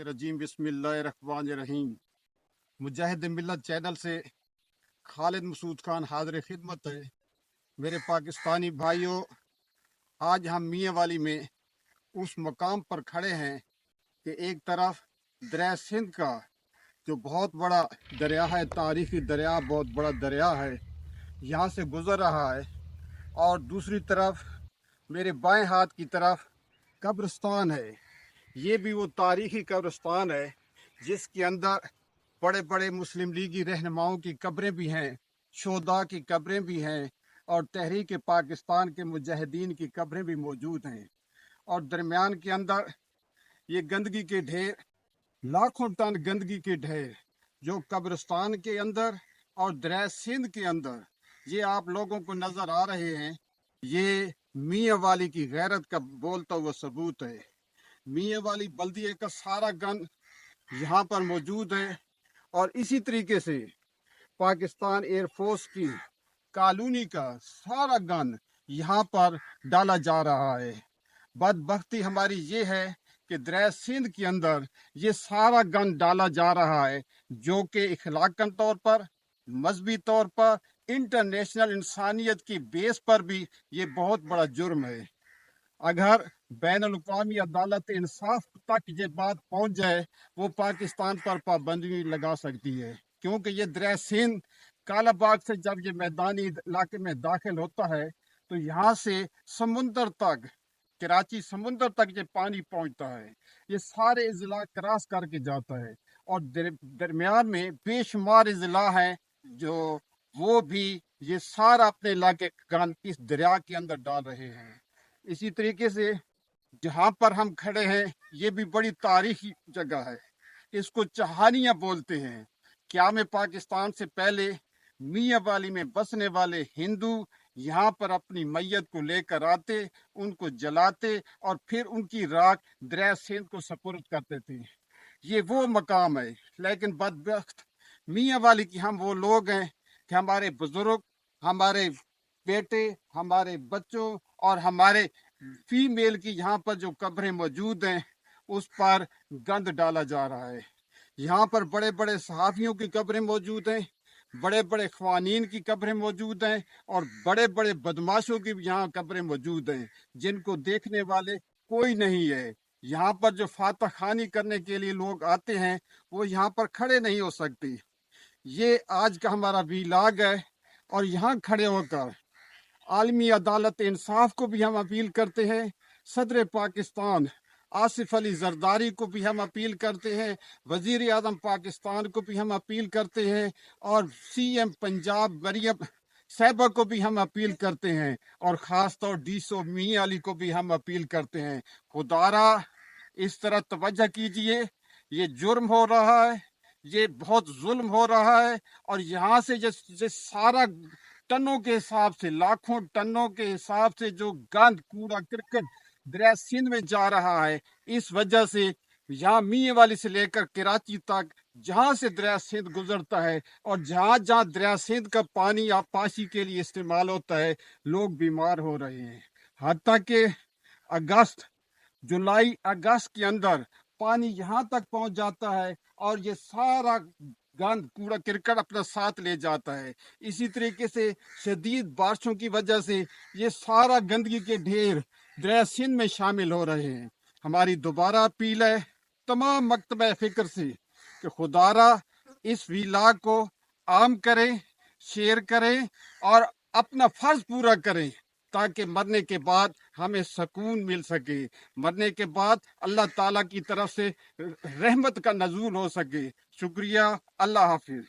रजीम बिस्मिल्लाहिर्रहमानिर्रहीम। मुजाहिद मिल्लत चैनल से खालिद मसूद खान हाजिर खिदमत है। मेरे पाकिस्तानी भाइयों, आज हम मियाँ वाली में उस मकाम पर खड़े हैं कि एक तरफ दरिया सिंध का जो बहुत बड़ा दरिया है, तारीखी दरिया, बहुत बड़ा दरिया है, यहाँ से गुजर रहा है, और दूसरी तरफ मेरे बाएं हाथ की तरफ कब्रिस्तान है। ये भी वो तारीखी कब्रिस्तान है जिसके अंदर बड़े बड़े मुस्लिम लीगी रहनुमाओं की कब्रें भी हैं, शोधा की कब्रें भी हैं, और तहरीक पाकिस्तान के मुजाहिदीन की कब्रें भी मौजूद हैं। और दरमियान के अंदर ये गंदगी के ढेर, लाखों टन गंदगी के ढेर जो कब्रिस्तान के अंदर और दरिया सिंध के अंदर ये आप लोगों को नजर आ रहे हैं, ये मियाँ वाली की गैरत का बोलता हुआ सबूत है। मियाँ वाली बल्दिये का सारा गंद यहाँ पर मौजूद है, और इसी तरीके से पाकिस्तान एयरफोर्स की कॉलोनी का सारा गंद यहाँ पर डाला जा रहा है। बदबख्ती हमारी ये है कि दरिया सिंध के अंदर ये सारा गंद डाला जा रहा है, जो कि इखलाकन तौर पर, मजहबी तौर पर, इंटरनेशनल इंसानियत की बेस पर भी ये बहुत बड़ा जुर्म है। अगर बैनुल-अक़वामी अदालत इंसाफ तक ये बात पहुंच जाए, वो पाकिस्तान पर पाबंदी लगा सकती है, क्योंकि ये दरिया सिंध कालाबाग से जब ये मैदानी इलाके में दाखिल होता है तो यहाँ से समुंदर तक, कराची समुंदर तक ये पानी पहुंचता है। ये सारे अजला क्रॉस करके जाता है, और दरमियान में बेशुमार अजला हैं जो वो भी ये सारा अपने इलाके का गंद इस दरिया के अंदर डाल रहे हैं। इसी तरीके से जहाँ पर हम खड़े हैं ये भी बड़ी तारीखी जगह है, इसको चहानिया बोलते हैं। क्या में पाकिस्तान से पहले मियाँ वाली में बसने वाले हिंदू यहाँ पर अपनी मैयत को लेकर आते, उनको जलाते और फिर उनकी राख दरिया सिंध को सपुर्द करते थे। ये वो मकाम है, लेकिन बदबख्त मियाँ वाली की हम वो लोग हैं कि हमारे बुजुर्ग, हमारे बेटे, हमारे बच्चों और हमारे फीमेल की यहाँ पर जो कब्रें मौजूद हैं उस पर गंद डाला जा रहा है। यहाँ पर बड़े बड़े सहाफ़ियों की कब्रें मौजूद हैं, बड़े बड़े ख़वानीन की कब्रें मौजूद हैं, और बड़े बड़े बदमाशों की भी यहाँ कब्रें मौजूद हैं, जिनको देखने वाले कोई नहीं है। यहाँ पर जो फातह खानी करने के लिए लोग आते हैं वो यहाँ पर खड़े नहीं हो सकते। ये आज का हमारा वीलाग है, और यहाँ खड़े होकर आलमी अदालत इंसाफ को भी हम अपील करते हैं, सदर पाकिस्तान आसिफ अली जरदारी को भी हम अपील करते हैं, वजीर आजम पाकिस्तान को भी हम अपील करते हैं, और CM पंजाब मरियम साहिबा को भी हम अपील करते हैं, और ख़ास तौर DSO मियाँ अली को भी हम अपील करते हैं। खुदारा इस तरह तवज्जो कीजिए, ये जुर्म हो रहा है, ये बहुत जुल्म हो रहा है, और यहाँ से जिस सारा टनों के हिसाब से, लाखों टनों के हिसाब से जो गंद, कूड़ा करकट दरिया सिंध में जा रहा है, इस वजह से यहाँ मियाँ वाली से लेकर कराची तक जहाँ से दरिया सिंध गुजरता है और जहाँ जहाँ दरिया सिंध का पानी आबपाशी के लिए इस्तेमाल होता है, लोग बीमार हो रहे हैं। हत्ता कि अगस्त, जुलाई अगस्त के अंदर पानी यहाँ तक पहुँच जाता है और ये सारा गंद, कूड़ा करकट अपना साथ ले जाता है। इसी तरीके से शदीद बारिशों की वजह से ये सारा गंदगी के ढेर दरिया सिंध में शामिल हो रहे हैं। हमारी दोबारा अपील है तमाम मकतबा फ़िक्र से कि खुदारा इस वीलाग को आम करें, शेयर करें और अपना फ़र्ज पूरा करें, ताकि मरने के बाद हमें सुकून मिल सके, मरने के बाद अल्लाह ताला की तरफ से रहमत का नज़ूल हो सके। शुक्रिया। अल्लाह हाफिज़।